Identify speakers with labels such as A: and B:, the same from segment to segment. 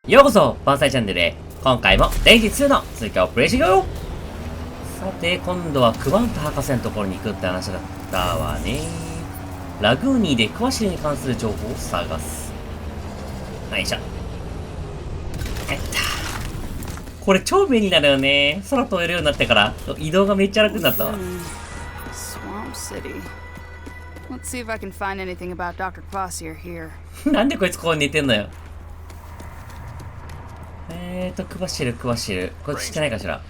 A: ようこそばんさいチャンネルへ。今回もレイジ2の追加をプレイしていくよ。さて今度はクワンタ博士のところに行くって話だったわね。ラグーニーでクワシルに関する情報を探す。よいしょ。これ超便利なんだよね。空飛べるようになってから移動がめっちゃ楽になったわ。なんでこいつここに寝てんのよ。クワシル。こいつ知ってないかしら。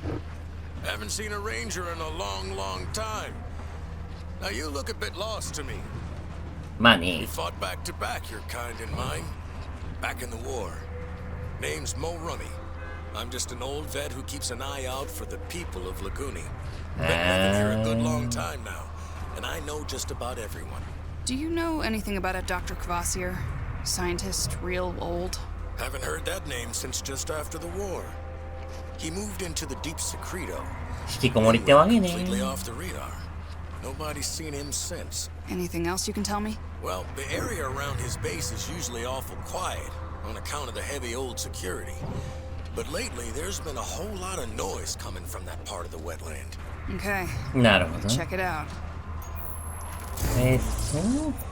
B: Haven't seen a ranger in a long, long time. Now you look a bit lost to me.
A: まあね。
B: We fought back to back, your kind and mine. Back in the war. Name's Mo Rummy. I'm just an old vet who keeps an eye out for the people of Laguni. Been living here a good long time now, and I know just about everyone.
C: Do you know anything about a Dr. Kvasir? Scientist, real old?
B: Haven't heard that name since just after the war. He moved into the deep secreto.
A: 引きこもりってわけね。
B: Completely off the radar. Nobody's seen him since.
C: Anything else you can tell me?
B: Well, the area around his base is usually awful quiet on account of the heavy old security. But lately, there's been a whole lot of noise coming from that part of the wetland.
C: Okay.
A: なるほど。
C: Check it out.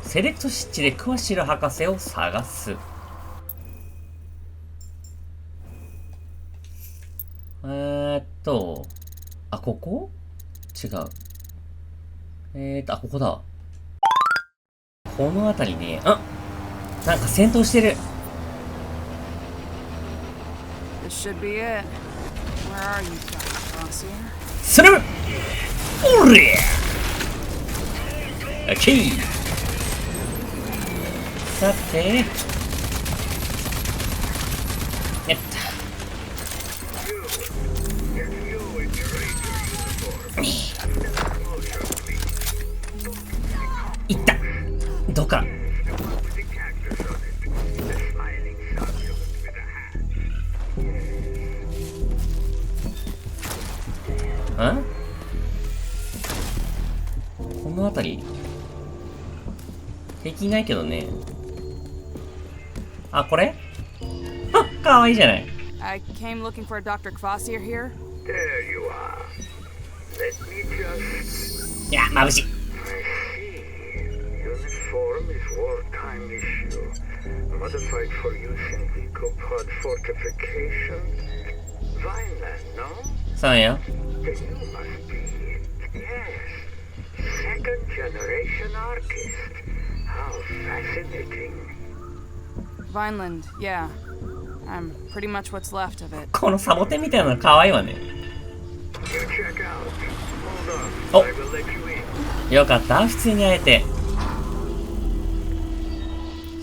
A: セレクト湿地でクワシル博士を探す。あ、ここ？違う。ここだ。この辺りね。なんか戦闘してる。
C: This should be it. Where are you, Dr. Kvasir?
A: スルム！おりゃ！オッケー！さて。いったどうかこの辺り敵いないけどね。これかわいいじゃない。
C: I came looking for a Dr. Kvasir here.
D: There you are. Let me just...
A: いや、眩しい。
D: Uniform is wartime issue. Modified for use in ecopod fortifications. Vineland, no?
A: そうよ。
D: Then you must be... Yes. Second generation artist. How fascinating.
C: Vineland, yeah. I'm pretty much what's left of it.
A: このサボテンみたいなのかわいいわね。
D: You check out. Hold on. I will let you in.
A: よかった、普通に会えて。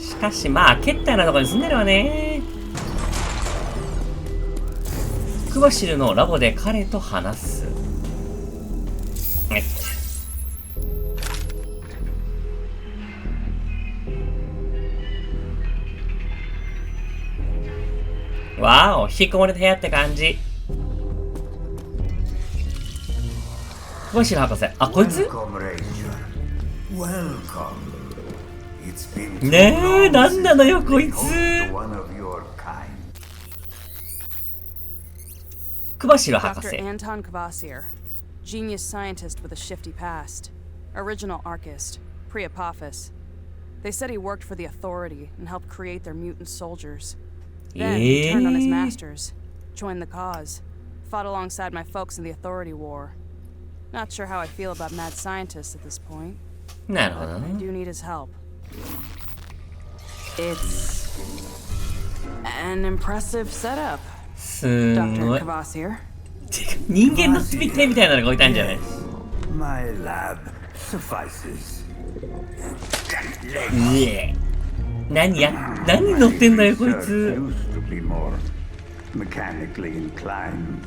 A: しかしまあけったいなとこに住んでるわね。クワシルのラボで彼と話す。わお、引きこもりの部屋って感じ。クワシル博士、こいつねえ、なんなのよこいつ。クワシル博士。
C: Dr. Anton Kvasir, genius scientist with a shifty past, original archist, pre-Apophis. They said he worked for the Authority and helped create their mutant soldiers. Then he turned on his masters, joined the cause, fought alongside my folks in the Authority War. Not sure how I feel about mad scientists at this point.
A: なるほど
C: I
A: ね。
C: do need his help. It's an impressive setup,
A: す
C: Dr.
A: ごい。
C: Kvasir.
A: 人間の積み手みたいなのが置いたんじゃない？
E: My lab suffices.
A: 何乗ってんだよこいつ。
E: Used to be more mechanically inclined.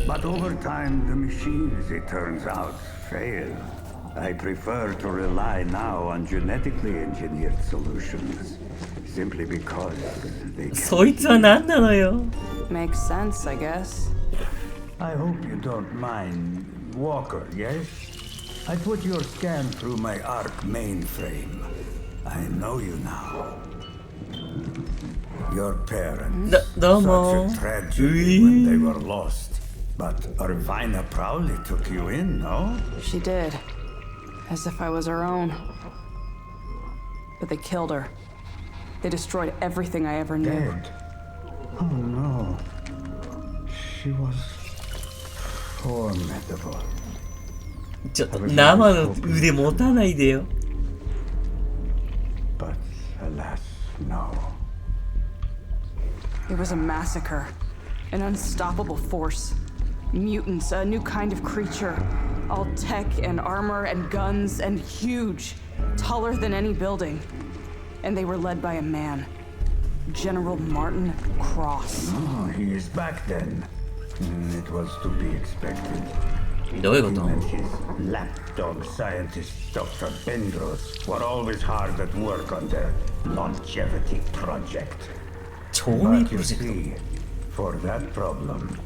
E: But over time, the machines, it turns out, fail. I prefer to rely now on genetically engineered solutions, simply because they can...
A: そいつは何なのよ。
C: Makes sense, I guess.
E: I hope you don't mind. Walker, yes? I put your scan through my ARC mainframe. I know you now. Your parents.
A: どうも。
E: Such a tragedy when they were lost. But Irvina proudly took you in, no?
C: She did. As if I was her own. But they killed her. They destroyed everything I ever knew.
E: Dead. Oh no. She was formidable.
A: ちょっと生の腕持たないでよ。
E: But alas, no.
C: It was a massacre. An unstoppable force. Mutants, a new kind of creature. All tech and armor and guns and huge. Taller than any building. And they were led by a man. General Martin Cross.
E: Oh, he is back then. It was to be expected.
A: どういうこと
E: Him and his lapdog scientist, Dr. Bendros, were always hard at work on their longevity project.
A: 超名
E: But
A: プ
E: you
A: ロジェク
E: see, for that problem,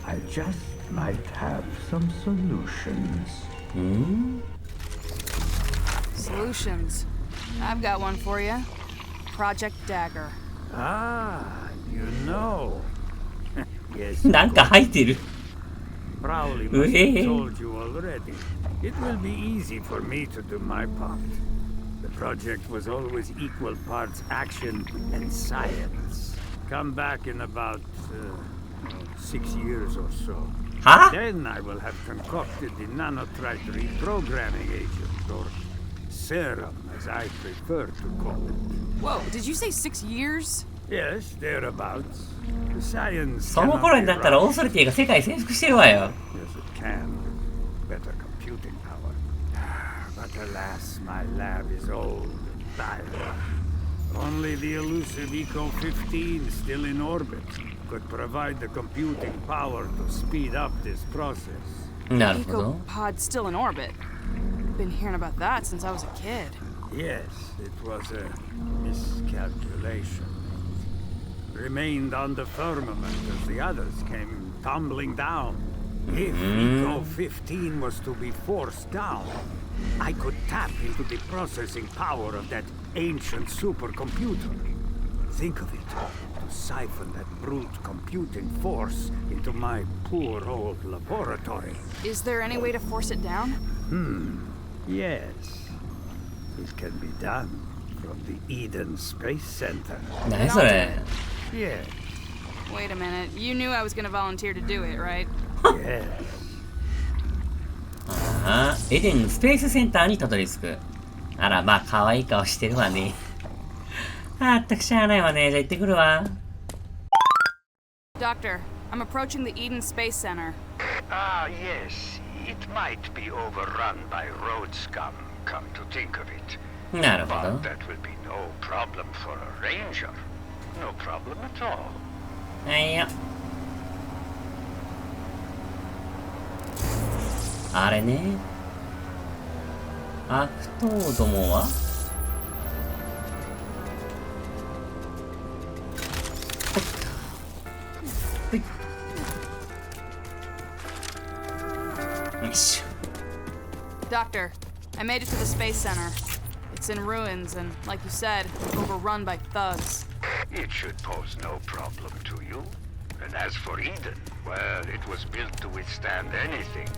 E: I just might have some solutions.
C: Solutions. I've got one for you. Project Dagger.
E: Ah, you know. Yes.
A: ト。なんか入ってる。
E: Probably must have told you already. It will be easy for me to do my part. The project was always equal parts action and science. Come back in about 6 years or so.
A: は
E: Then I will have concocted the nanotrite reprogramming agent, or serum, as I prefer to call it.
C: Whoa, did you say 6 years?
E: Yes, thereabouts. The science
A: その
E: cannot
A: 頃
E: be
A: になったら
E: rushed.
A: オーソリティが世界征服してるわよ。
E: Yes, it can. Better computing power. But alas, my lab is old and tired. Only the elusive Eco-15 still in orbit could provide the computing power to speed up this process.
A: なるほど。
C: Ecopod's still in orbit. Been hearing about that since I was a kid.
E: Yes, it was a miscalculation. Remained on the firmament as the others came tumbling down. If Eco-15 was to be forced down, I could tap into the processing power of that ancient supercomputer. Think of it, to siphon that brute computing force into my poor old laboratory.
C: Is there any way to force it down?
E: Yes, it can be done from the Eden Space Center.
A: 何それ。
E: Yes,
C: Wait a minute. You knew I was gonna volunteer to do it, right?
E: yes.
A: ああ、エデンスペースセンターにたどり着く。あら、まあ、可愛い顔してるわね。あったくしゃあないわね。じゃあ行ってくるわ。
C: Doctor, I'm approaching the Eden Space Center.
F: Ah, yes. It might be overrun by road scum, come to think of it.
A: なるほ
F: But
A: ど。
F: that will be no problem for a ranger. No problem at all.
A: はいよ。あれね。悪党どもはよいしょ。
C: Doctor, I made it to the Space Center. It's in ruins and, like you said, overrun by thugs.
F: It should pose no problem to you. And as for Eden, well, it was built to withstand anything.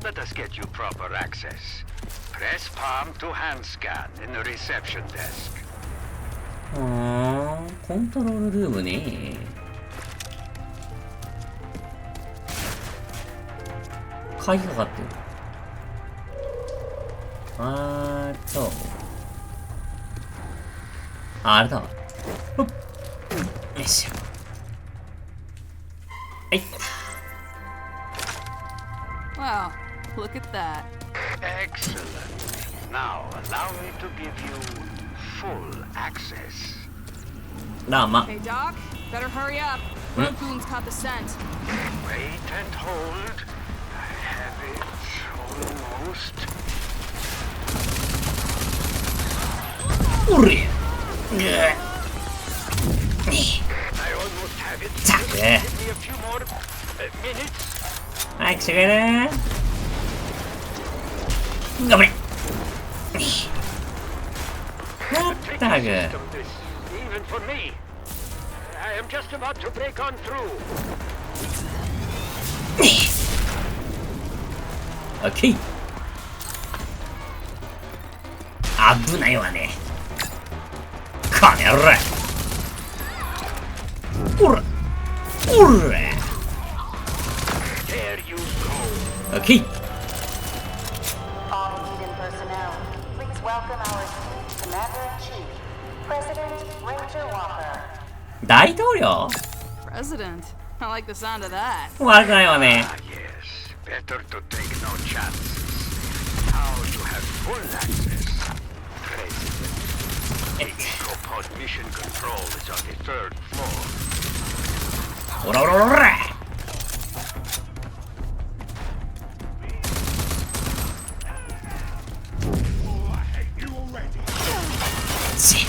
F: Let us get you proper access. Press palm to hand scan in the reception desk.
A: コントロールルームね。鍵かかってる。あれだわ。ほっ。よいしょ。はい。
C: Wow, look at that.
F: Excellent. Now allow me to give you full access.
A: どうも。
C: Hey, Doc, better hurry up. Road goons caught the scent.
F: Wait and hold. I have it almost.
A: おり。
F: I almost have it.
A: Zack.
F: Give me a few more minutes.
A: 早くしてくれ。頑張れ。まったく。
F: even for me. I am just about to break on through.
A: OK。危ないわね。こねら。おら。おら。
F: There you go.
A: OK。All
G: Eden personnel, please welcome our Commander-in-Chief, President Ranger Walker.
A: 大統領
C: President. I like the sound of that.
A: 悪くないわね。
F: Ah, yes. Better to take no chances. Now you have full access. President. Ecopod mission control is on the 3rd floor.
A: おらおらおらおら。し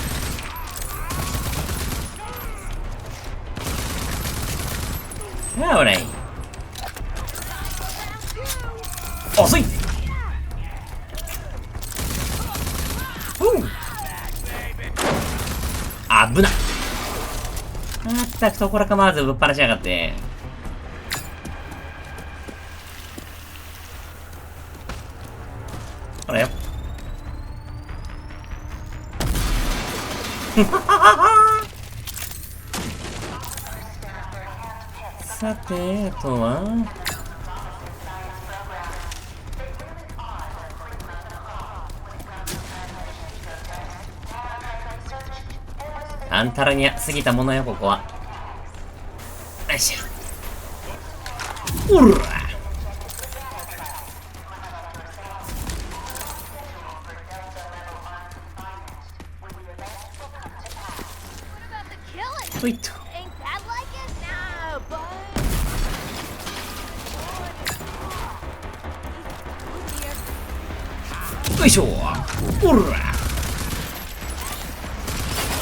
A: やあれ遅い。危な。まったくところかまずぶっ放しやがって。ほらよ。さて、あとはあんたらに過ぎたものよ、ここは。よいしょ。おら。ほいっと。よいしょ。おら。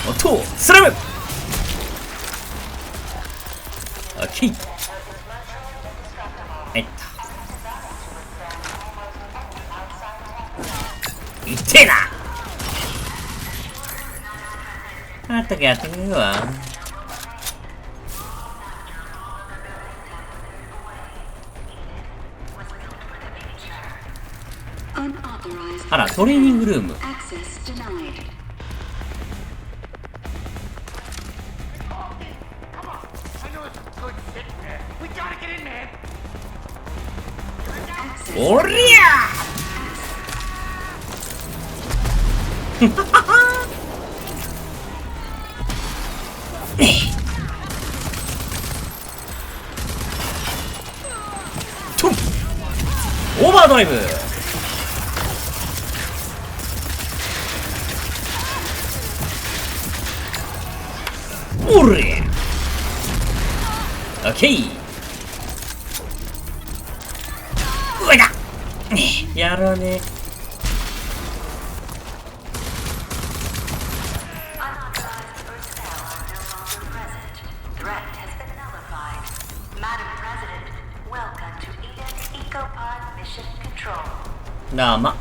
A: おっと、スラム。オッケー。はいっと。いってえな。まったくやってくれるわ。あら、トレーニングルーム。おりゃとオーバードライブ。おりゃオッケー。上だ。やろうね。どうも。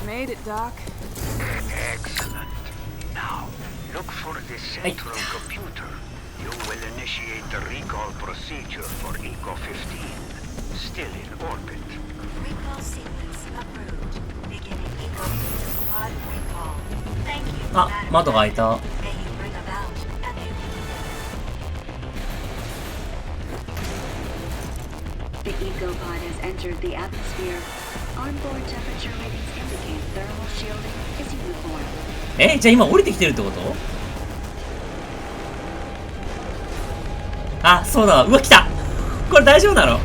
C: Made it, Doc.
F: Excellent. Now, look for the central computer. You will initiate the recall procedure for Eco-15. Still in orbit.
G: Recall sequence approved. Beginning Eco-15 pod recall. Thank you,
A: あ、窓が開いた。
G: May you bring about a new
H: The ecopod has entered the atmosphere. Onboard temperature readings indicate thermal shielding is uniform.
A: じゃあ今降りてきてるってこと？あ、そうだわ。うわ、来た。これ大丈夫なの？う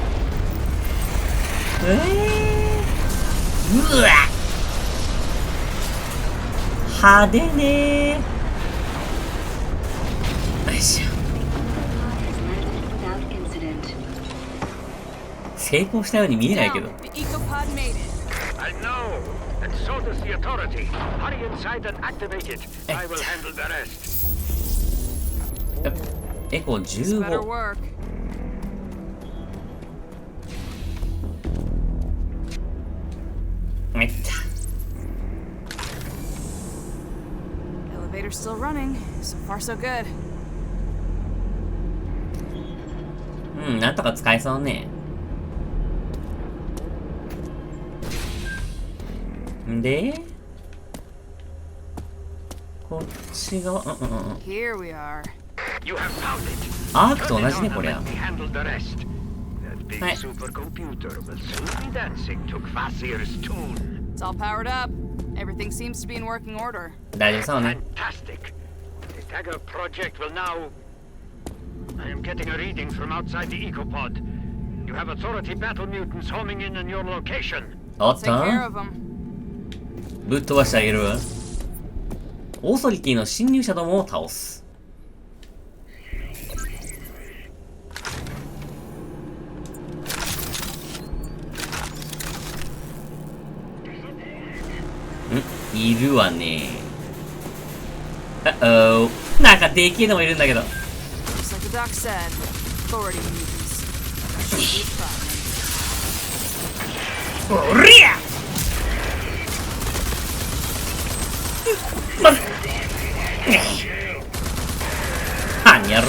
A: わ派手ねー。よいしょ。成功したように見えないけど。
C: The Ecopod made it.
F: I know, and so does the authority. Hurry inside and activate it. I will handle the rest.
A: エコ
C: This better
A: 15。
C: work.
A: めった。
C: Elevator's still running. So far, so good.
A: うん、なんとか使えそうね。んで、こっち側、
C: Here we are.
A: アークと同じね、こりゃ。はい。
F: Supercomputer will soon be dancing to Kvasir's tune.
C: It's all powered up. Everything seems to be in working order.
A: 大丈夫そうね。
F: Fantastic. The Dagger project will now. I am getting a reading from outside the ecopod. You have Authority battle mutants homing in your location.
A: おっ
C: Take
A: と
C: care of them.
A: ぶっ飛ばしてあげるわ。オーソリティの侵入者どもを倒す。いるわね。なんかでけえのもいるんだけど。
C: Just like the doc said, authority mutants. Should be a problem.
A: おりゃまずはにゃろ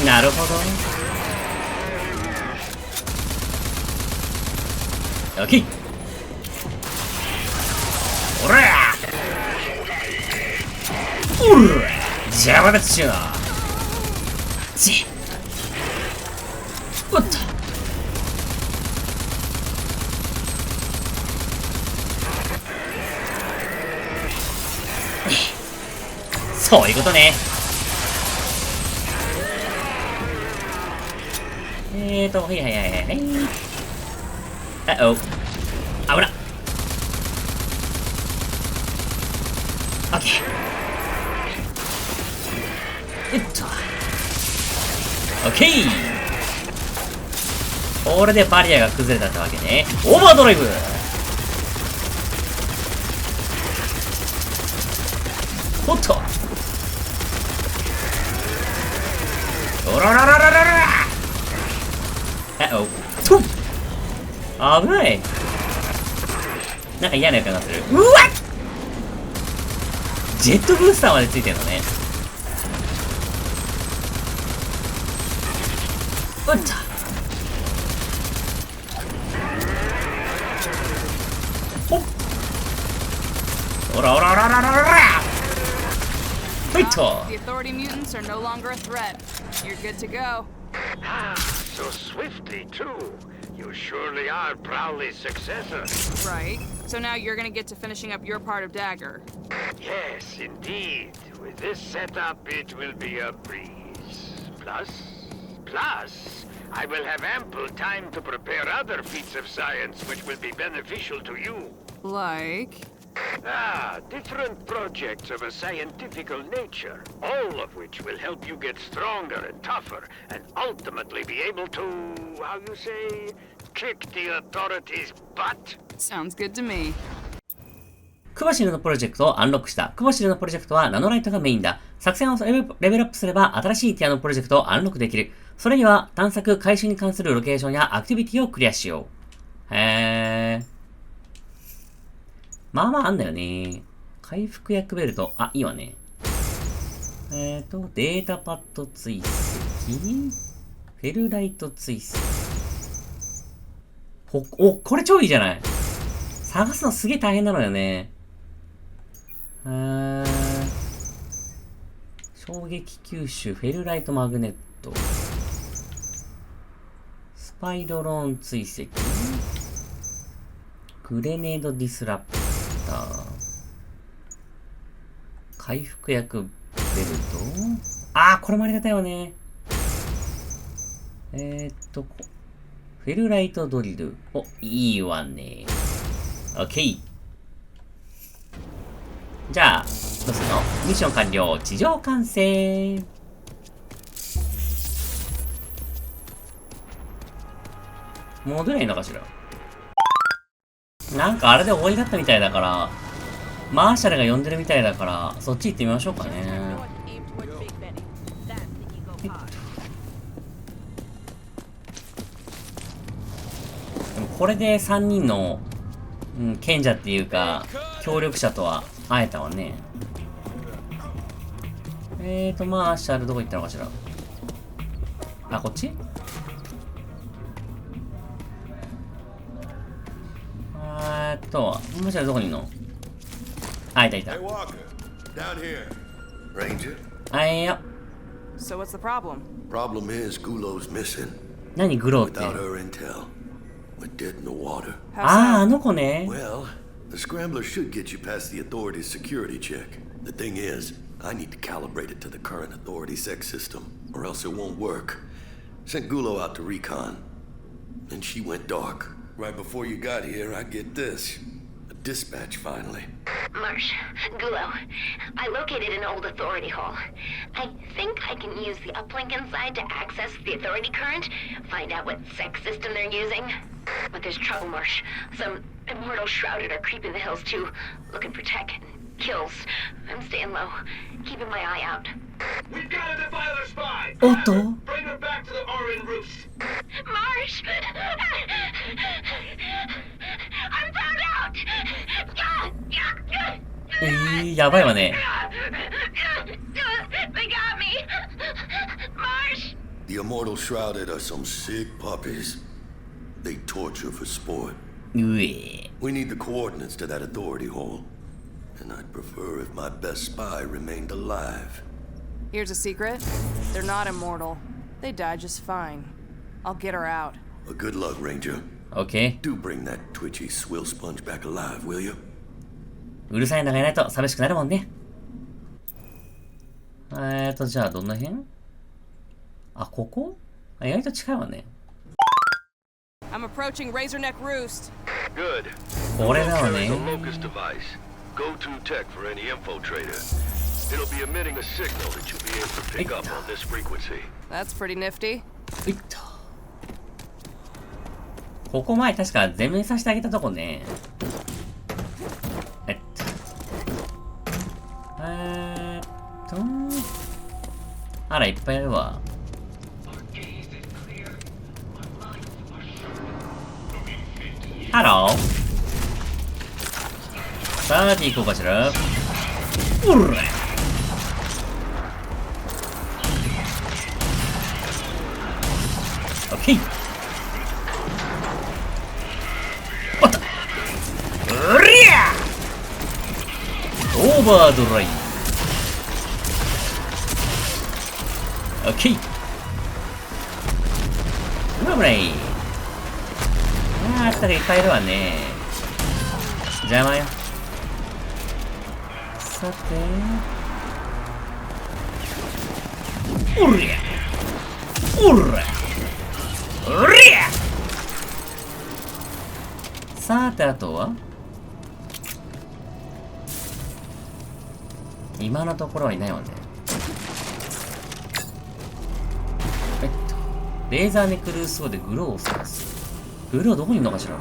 A: なるほど。オッケー。おらおら邪魔だっちゅうな。おっとそういうことね。はいはいはいはい。お、危な。オッケー。オッケー。これでバリアが崩れたってわけね。オーバードライブ。おっと。おらららららら。と危ない。なんか嫌な予感がする。うわっジェットブースターまでついてるのね。おっとおらおらおらおらおらおら。ほいっと。
C: The authority mutants are no longer a threat. You're good to go.
F: So swiftly, too. You surely are Prowley's successor.
C: Right. So now you're gonna get to finishing up your part of Dagger.
F: Yes, indeed. With this setup, it will be a breeze. Plus, I will have ample time to prepare other feats of science which will be beneficial to you.
C: Like?
F: Different projects of a scientifical nature, all of which will help you get stronger and tougher, and ultimately be able to, how you say, kick the authorities' butt?
C: Sounds good to me.
A: クバシルのプロジェクトをアンロックした。クバシルのプロジェクトはナノライトがメインだ。作戦をレベルアップすれば新しいティアのプロジェクトをアンロックできる。それには探索、回収に関するロケーションやアクティビティをクリアしよう。まあまああんだよね。回復薬ベルト。あ、いいわね。データパッド追跡。フェルライト追跡。お、これ超いいじゃない。探すのすげえ大変なのよね。衝撃吸収、フェルライトマグネット。スパイドローン追跡。グレネードディスラプター。回復薬ベルト。これもありがたいわね。フェルライトドリル。お、いいわね。オッケー。じゃあ、どうするの？ミッション完了。地上完成。戻れないのかしら。なんかあれで終わりだったみたいだから、マーシャルが呼んでるみたいだから、そっち行ってみましょうかね。でもこれで3人の、賢者っていうか、協力者とは会えたわね。マーシャルどこ行ったのかしら。あ、こっち？マーシャルどこにいるの？あ、いたいた。
B: Hey, Walker, down here. Ranger?
A: あ、いや。
C: So what's the problem?
B: Problem is, Gulo's missing.
A: 何グローって。
B: Without her intel, we're dead in the water.
A: ああ、あの子ね。
B: Well, the scrambler should get you past the authorities' security check. The thing is, I need to calibrate it to the current authority sex system, or else it won't work. Sent Gulo out to recon. Then she went dark. Right before you got here, I get this. A dispatch finally.
I: Marsh, Gulo, I located an old authority hole. I think I can use the uplink inside to access the authority current, find out what sex system they're using. But there's trouble, Marsh. Some immortal shrouded are creeping the hills too, looking for tech and kills. I'm staying low, keeping my eye out.
D: We've got to defile her spy!
A: Otto?
D: Bring her back to the Orin roost!
I: Marsh! I'm found out!
A: やばいわね。
I: They got me! Marsh!
B: The immortal shrouded are some sick puppies. They torture for sport.
A: うえ。
B: We need the coordinates to that authority hole. And I'd prefer if my best spy remained alive.
C: Here's a secret. They're not immortal. They die just fine. I'll get her out.
B: Well, good luck, Ranger.
A: OK。
B: Do bring that twitchy swill sponge back alive, will you?
A: うるさいのがいないと寂しくなるもんね。じゃあどんな辺？あ、ここ？意外と近いわね。
C: I'm approaching Razorneck Roost.
F: Good.
A: これだわね。
F: Locust device. Go-to tech for any infiltrator. It'll be emitting a signal that you'll be able to pick up on this frequency.
C: That's pretty nifty.
A: ういっと。ここ前確か全面させてあげたとこね。あら、いっぱいあるわ。ハロー。さあ、行こうかしら。うら。オッケー。おっと。うりゃ。オーバードライブ。オッケー。うらい。あったらいっぱいいるわね。邪魔よ。さて。おりゃ。おら。おりゃ。さて、あとは今のところはいないわね。レーザーネックルース号でグローを探す。グローどこにいるのかしら。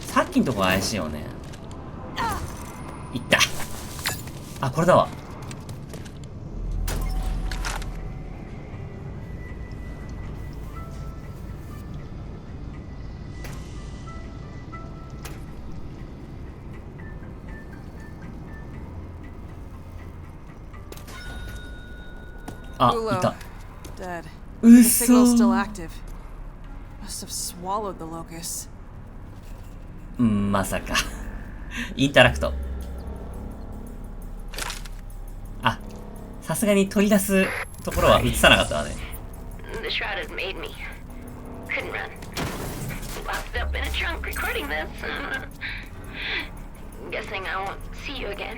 A: さっきのとこ怪しいよね。いった。あ、これだわ。あ、いた。
C: Dead.
A: う
C: The signal's
A: そ
C: still active. Must have swallowed the locust.
A: まさか。インタラクト。あ、さすがに取り出すところは映さなかったわね。
I: The shrouded made me. Couldn't run. Locked up in a trunk recording this. Guessing I won't see you again.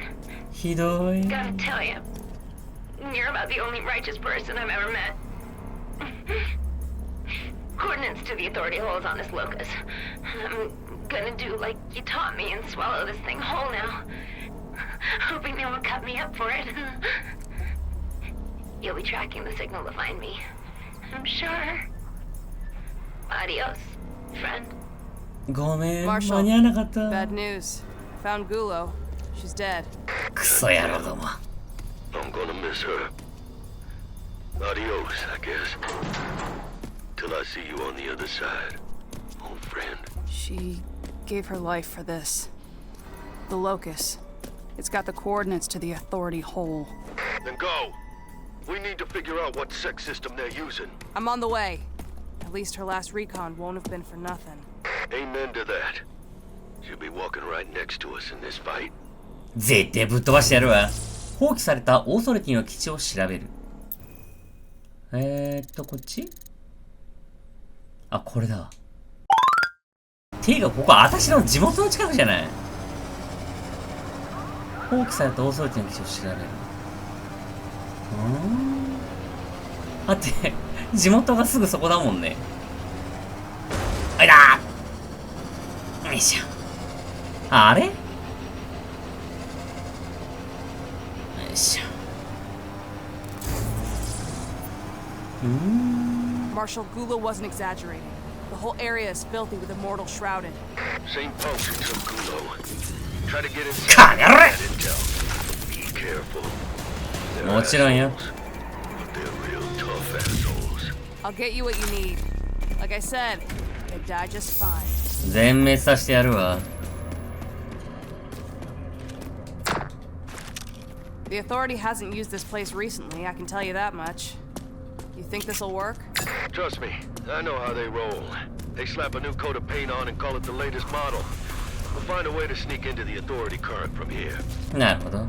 A: ひどい。
I: Gotta tell you, you're about the only righteous person I've ever met. Coordinates to the authority holes on this locus. I'm gonna do like you taught me and swallow this thing whole now. Hoping they won't cut me up for it. You'll be tracking the signal to find me, I'm sure. Adios, friend.
A: ごめん、
C: Marshall,
A: 間に合わなかった。
C: bad news. Found Gulo. She's dead.
A: クソ野郎ども。
F: I'm gonna miss her. Adios, I guess. Till I see you on the other side, old friend.
C: She gave her life for this. The locus. It's got the coordinates to the authority hole.
F: Then go. We need to figure out what sex system they're using.
C: I'm on the way. At least her last recon won't have been for nothing.
F: Amen to that. She'll be walking right next to us in this fight.
A: 絶対ぶっ飛ばしてやるわ。放棄されたオーソリティの基地を調べる。こっち？あ、これだ。ていうか、ここ私の地元の近くじゃない？放棄されたオーソリティの基地を調べる。だって、地元がすぐそこだもんね。あいだー！よいしょ。あれ？よいしょ。
C: Marshal, Gula wasn't exaggerating. The whole area is filthy with immortal shrouded.
F: Same pulse as some Gulo. Try to get inside that intel. Be careful.
A: もちろんよ。
F: They're real tough assholes.
C: I'll get you what you need. Like I said, they die just fine.
A: 全滅させてやるわ。
C: The authority hasn't used this place recently, I can tell you that much. You think this'll work?
F: Trust me, I know how they roll. They slap a new coat of paint on and call it the latest model. We'll find a way to sneak into the authority current from here.
A: なるほど。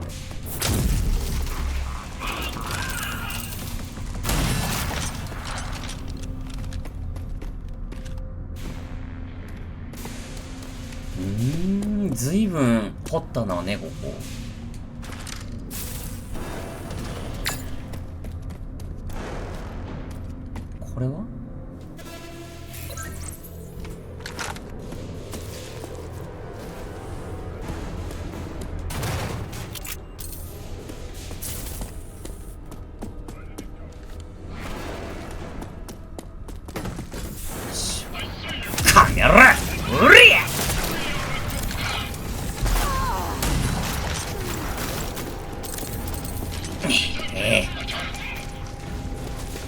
A: ずいぶん掘ったのね、ここ。これは？かやら！うりゃ！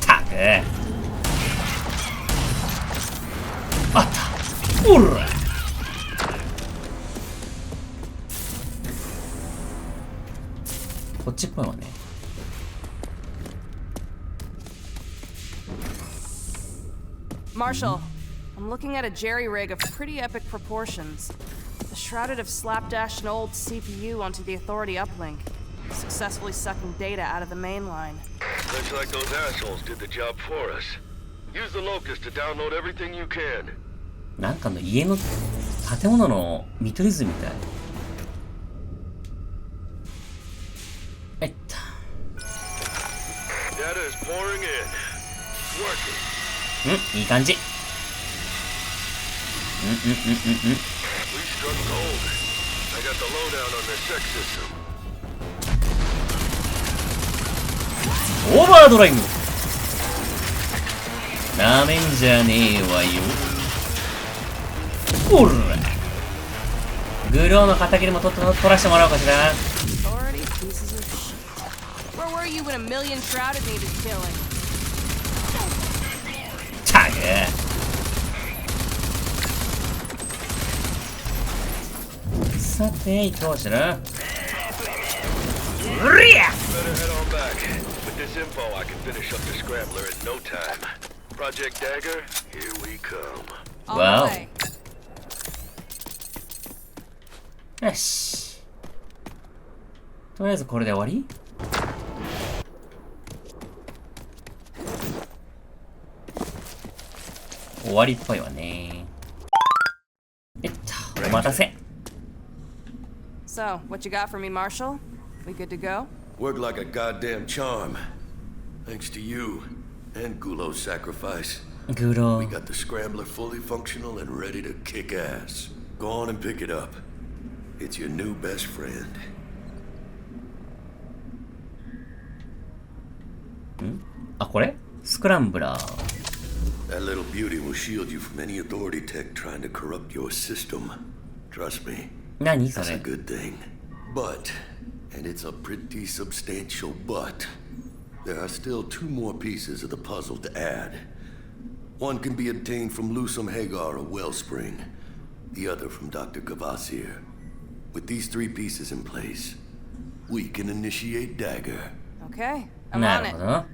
A: たく。あった。おら。こっちっぽいわね。
C: Marshal, I'm looking at a jerry-rig of pretty epic proportions. The Shrouded have slapdashed an old CPU onto the Authority uplink, successfully sucking data out of the main line.
F: Looks like those assholes did the job for us. Use the locust to download everything you can.
A: なんかの家の建物の見取り図みたい。はいった。
F: Data is pouring in. Working.
A: いい感じ。
F: We struck gold. I got the lowdown on the sex system.
A: オーバードライブ。なめんじゃねえわよ。おら。グローの片切れも取らせてもらおうかしら。
C: Authority pieces of shit. Where were you when a million Shrouded needed killing?
A: たく。さて、どうしろ。うりゃ。
F: Better head on back. With this info, I can finish up the scrambler in no time. Project Dagger, here we come.
C: On
A: Wow.
C: the way.
A: よし。とりあえずこれで終わり？終わりっぽいわね。お待たせ。
C: So, what you got for me, Marshal? We good to go?
F: Worked like a goddamn charm. Thanks to you and Gulo's sacrifice.
A: グロ
F: We
A: ー。
F: got the scrambler fully functional and ready to kick ass. Go on and pick it up. It's your new best friend.
A: あ、これ？スクランブラー。
F: That little beauty will shield you from any authority tech trying to corrupt your system. Trust me.
A: 何そ
F: That's a
A: れ？
F: good thing. But, and it's a pretty substantial but,
B: There are still 2 more pieces of the puzzle to add. One can be obtained from Lusum Hagar of Wellspring, the other from Dr. Gavasir. With these 3 pieces in place, we can initiate Dagger.
C: Okay, I'm
A: な
C: on
A: る
C: it.
A: ほど。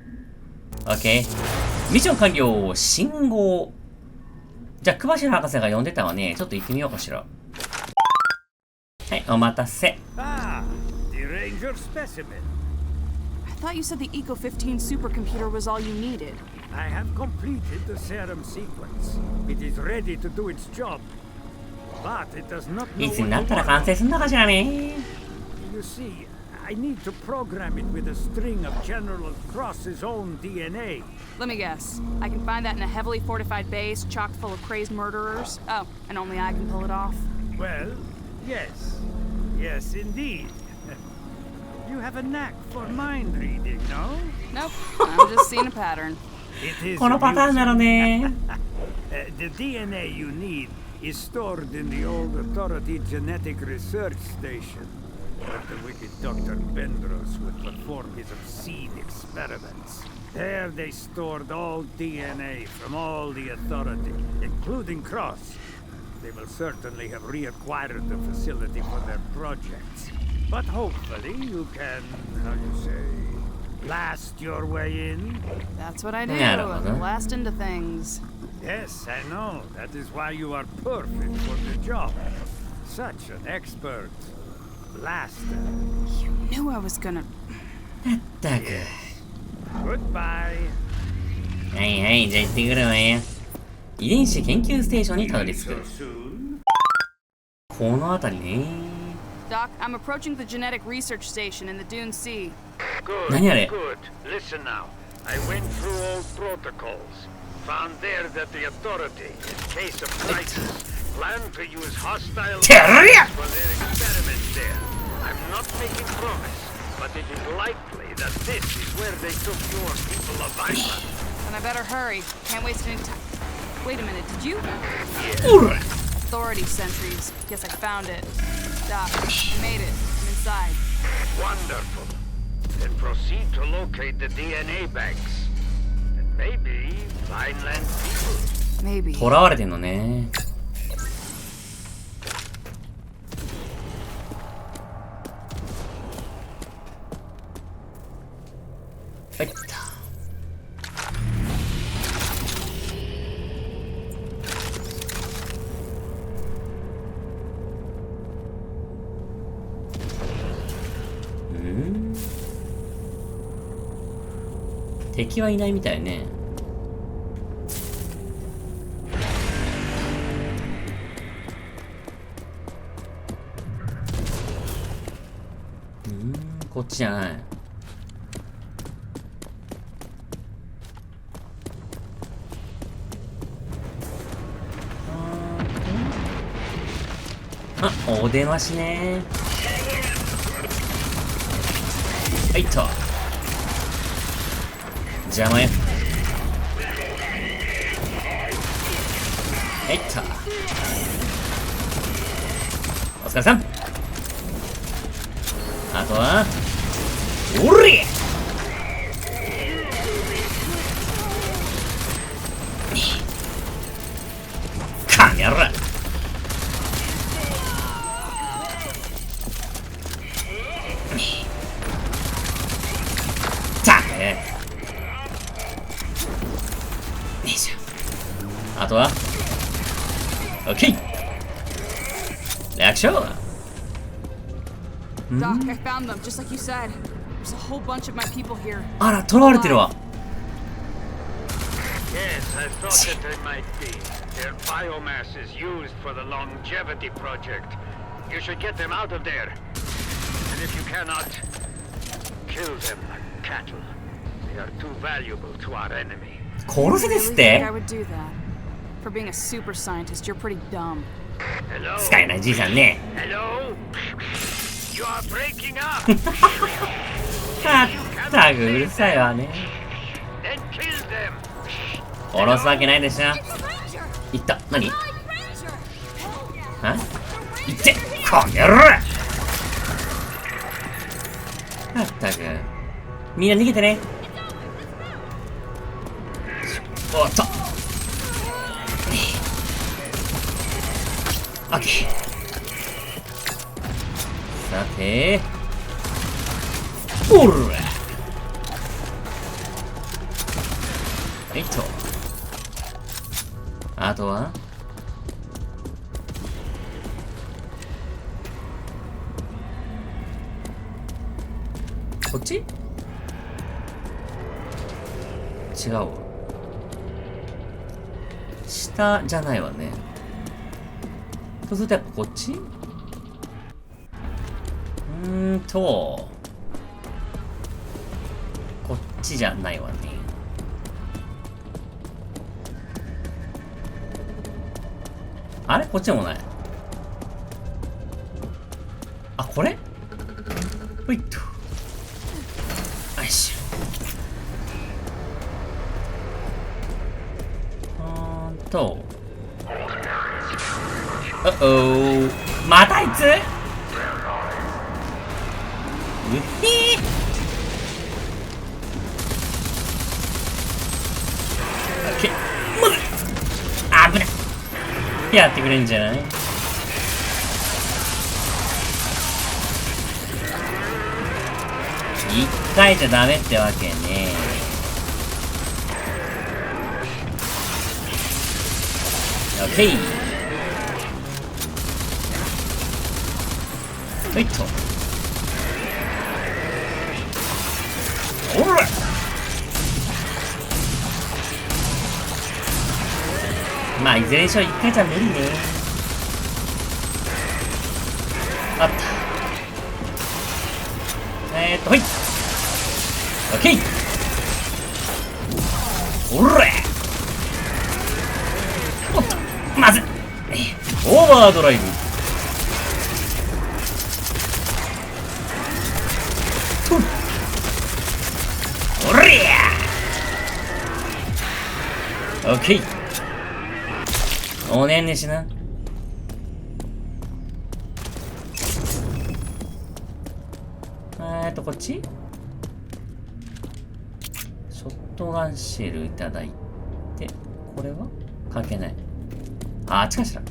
A: OK。ミッション完了。信号。じゃあ、熊代博士が呼んでたわね。ちょっと行ってみようかしら。はい、お待たせ。
F: Ah, the Ranger specimen.
C: I thought you said the Eco-15 supercomputer was all you needed.
F: I have completed the serum sequence. It is ready to do its job. But it does not know
A: い
F: what
A: つにな
F: to
A: ったら
F: want.
A: 完成するのかしらね。
F: You see, I need to program it with a string of General Cross's own DNA.
C: Let me guess. I can find that in a heavily fortified base chock full of crazed murderers. Oh, and only I can pull it off.
F: Well, yes. Yes, indeed. You have a knack for mind reading, no?
C: Nope, I'm just seeing a pattern.
F: It is
A: このパターンなのね。
F: The DNA you need is stored in the old Authority Genetic Research Station, where the wicked Dr. Bendros would perform his obscene experiments. There they stored all DNA from all the Authority, including Cross. They will certainly have reacquired the facility for their projects. But hopefully you can, how you say, blast your way in.
C: That's what I do.
A: Yeah, I don't know.
C: Blast into things.
F: Yes, I know. That is why you are perfect for the job. Such an expert blaster.
C: You knew I was gonna.
A: ったく。
F: Goodbye.
A: はいはい、じゃあ行ってくるわよ。遺伝子研究ステーションにたどり着く。
F: Soon.
A: この辺りね。
C: Doc, I'm approaching the genetic research station in the Dune Sea.
F: Good.
A: 何あれ？
F: Good. Listen now. I went through old protocols. Found there that the Authority, in case of crisis, planned to use hostile
A: てろりゃ！
F: for their experiments there. I'm not making promise, but it is likely that this is where they took your people of Violence.
C: Then I better hurry. Can't waste any time. Wait a minute, did you?
A: おら！
C: Authority sentries. Guess I found it. Doc, I made it. I'm inside.
F: Wonderful. Then proceed to locate the DNA banks. And maybe Vineland people.
C: Maybe.
A: 囚われてんのね。はいった。敵はいないみたいね。こっちじゃない。あ、お出ましね。はいっと。邪魔よ。はいっと。お疲れさん。あとはおりかめろ。たくよいしょ。あとはオッケー楽勝。
C: Doc, I found them, just like you said. There's a whole bunch of my people here.
A: あら、取られてるわ。
F: Yes, I thought that they might be. Their biomass is used for the longevity project. You should get them out of there. And if you cannot, kill them like cattle. They are too valuable to our enemy.
A: 殺せですっ
C: Really think
A: て
C: I would do that. For being a super scientist, you're pretty dumb.
F: Hello?
A: 使えないじいさんね。
F: Hello? You are breaking up.
A: まったくうるさいわね。
F: Then kill them.
A: 殺すわけないでしょ。いった。何？あ？いってこの野郎。まったくみんな逃げてね。おっと。オッケー。さて、おら。はいと。あとはこっち？違うわ。下じゃないわね。そうするとやっぱこっち？こっちじゃないわね。あれこっちもない。あ、これ？ほいっと。よいしょ。またあいつ？うひー。オッケー。まず危ない。やってくれんじゃない？一回じゃダメってわけね。オッケー。ほいっと。おら。まあいずれにしろ一回じゃ無理ね。あった。ほい。オッケー。おら。おっと、まずオーバードライブ。おりゃ。オッケー。おねんねしな。こっち？ショットガンシェルいただいて、これは関係ない。あっちかしら。は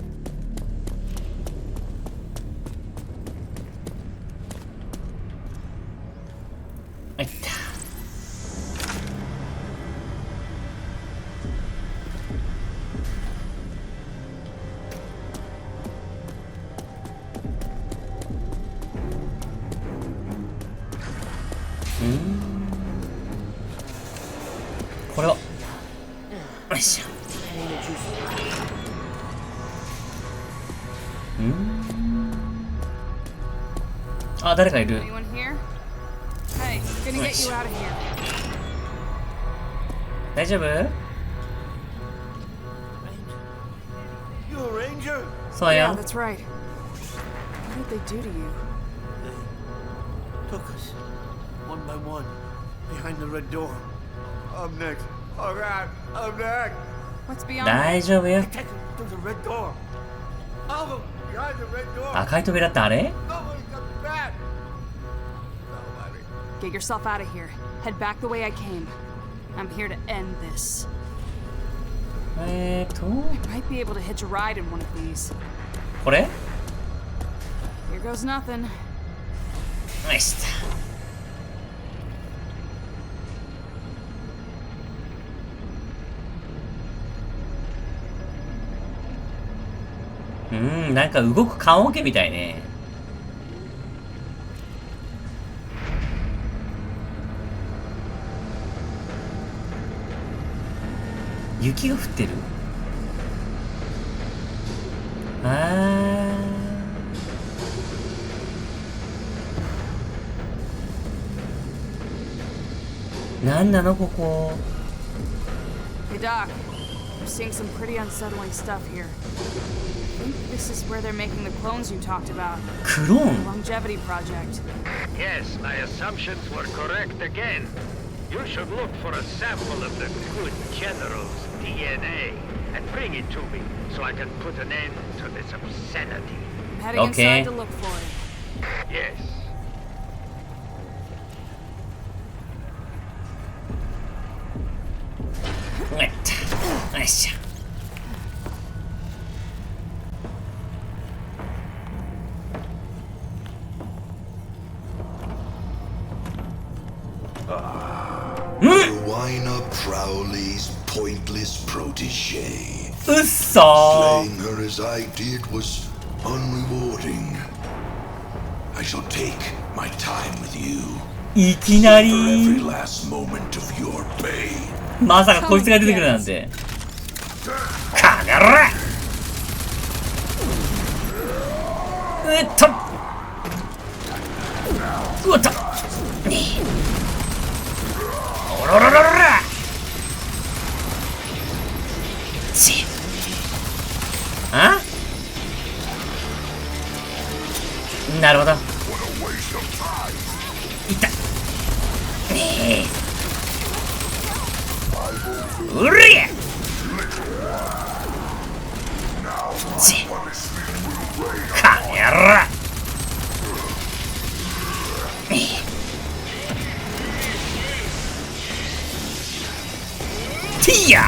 A: いった。これをよいしょ。あ、誰かいる。大丈夫？そうや。
C: That's right. What did they do to you?
J: Took us one by one behind the red door. I'm next. All right, I'm next.
C: What's beyond?
A: 大丈夫よ。
J: Take us through the red door. All of them behind the red door.
A: 赤い扉ってあれ？
J: Nobody's coming back.
C: Get yourself out of here. Head back the way I came. I'm here to end this. I might be able to hitch a ride in one of these.
A: これ？
C: Here goes nothing.
A: よし。なんか動く棺桶みたいね。雪が降ってる。なんなのここ。
C: Hey Doc, I'm seeing some pretty unsettling stuff here. I think this is where they're making the clones you talked about.
A: クローン？
C: Longevity project.
F: Yes, my assumptions were correct again. You should look for a sample of the good general's DNA and bring it to me so I can put an end to this obscenity.
C: I'm heading inside to look for it.
F: Yes.
A: やった。いしょ。
B: Rowena Prowley's pointless protege.
A: うっそ
B: Slaying her as I did was unrewarding. I shall take my time with you.
A: いきな
B: For
A: り
B: every last moment of your pain.
A: まさかこいつが出てくるなんて。かがらうっとうわっとおろろろろろちあなるほど。いったうるやちかやらティヤ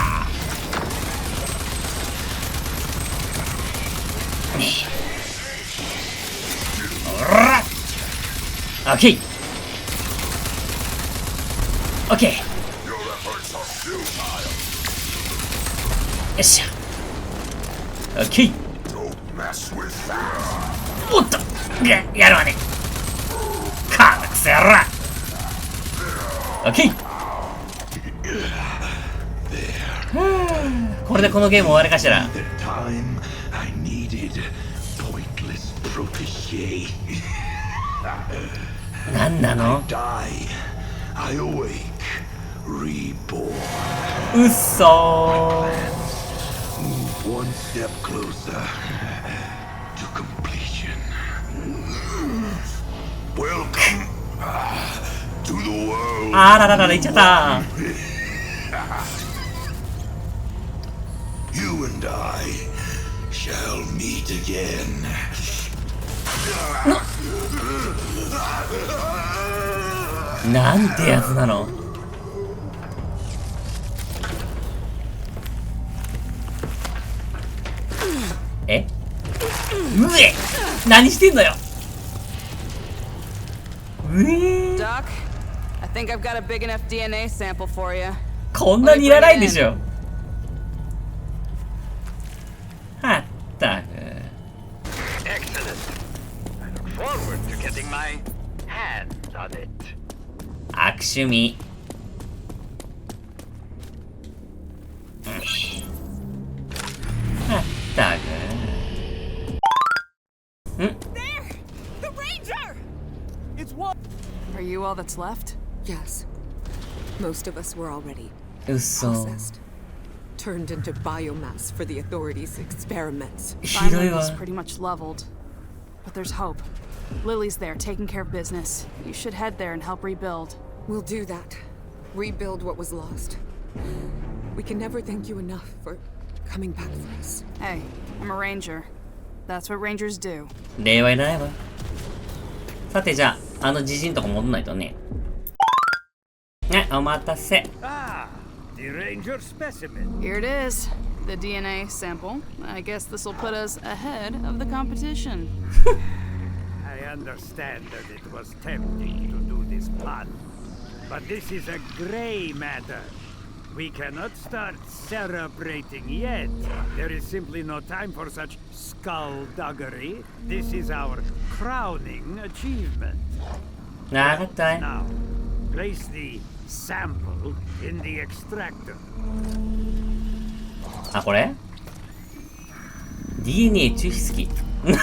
A: おらオッケーオッケーよっしゃオッケーおっとやるわねカーナクソやらオッケーこれでこのゲーム終わりかしら。なんなの？うっそあらららら、いっちゃった。
B: You and I shall meet again.
A: なんてやつなの。え？うえ、何してんのよ。
C: Doc, I think I've got a big enough DNA sample for you.
A: こんなにいらないでしょ。はったく。
F: Excellent. I look forward to getting my hands on it.
A: 悪趣味。はったく。
C: Are you all that's left?
K: Yes. Most of us were already
A: うっそ。
K: processed, turned into biomass for the authorities' experiments.
A: ひどい
C: Vineland
A: わ。
C: is pretty much leveled. But there's hope. Lily's there, taking care of business. You should head there and help rebuild.
K: We'll do that. Rebuild what was lost. We can never thank you enough for coming back for us.
C: Hey, I'm a ranger. That's what rangers do.
A: 例外ないわ。さてじゃあ、あの自陣とか戻んないとね。ね、お待たせ。
J: Ah, the ranger specimen.
C: Here it is. The DNA sample. I guess this will put us ahead of the competition.
J: I understand that it was tempting to do this pun, but this is a gray matter. We cannot start celebrating yet. There is simply no time for such skullduggery. This is our crowning achievement.
A: なかったい。
J: Now, place the sample in the extractor.
A: あ、これ ?DNA 抽出器。
J: Extract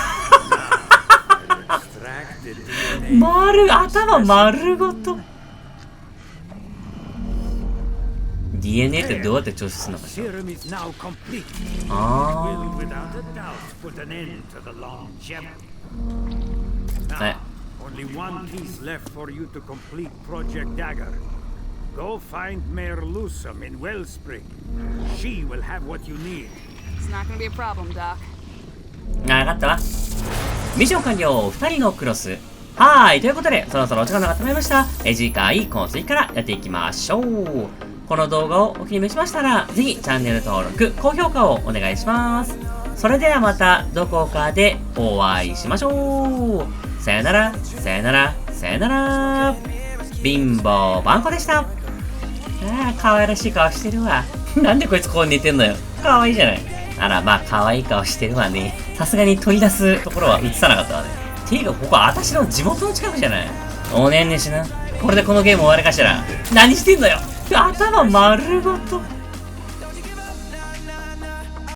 J: the DNA.
A: 頭丸ごと。DNA ってどうやって抽出するのかしら。
J: Serum is now complete.
A: あ
J: Will without a doubt put an end to the longevity.
A: あ。はい。
J: Only one piece left for you to complete Project Dagger. Go find Mayor Lusum in Wellspring. She will have what you need.
C: It's not gonna be a problem, Doc.
A: なかったわ。ミッション完了。2人のクロス。はーい。ということで、そろそろお時間が経ってまいりました。次回、この次からやっていきましょう。この動画をお気に召しましたら、ぜひチャンネル登録、高評価をお願いします。それではまたどこかでお会いしましょう。さよなら、さよなら、さよなら。貧乏バンコでした。可愛らしい顔してるわ。なんでこいつここに寝てんのよ。可愛いじゃない。あら、まあ可愛い顔してるわね。さすがに取り出すところは映さなかったわね。ていうか、ここ私の地元の近くじゃない。おねんねしな。これでこのゲーム終わりかしら。何してんのよ。頭丸ごと。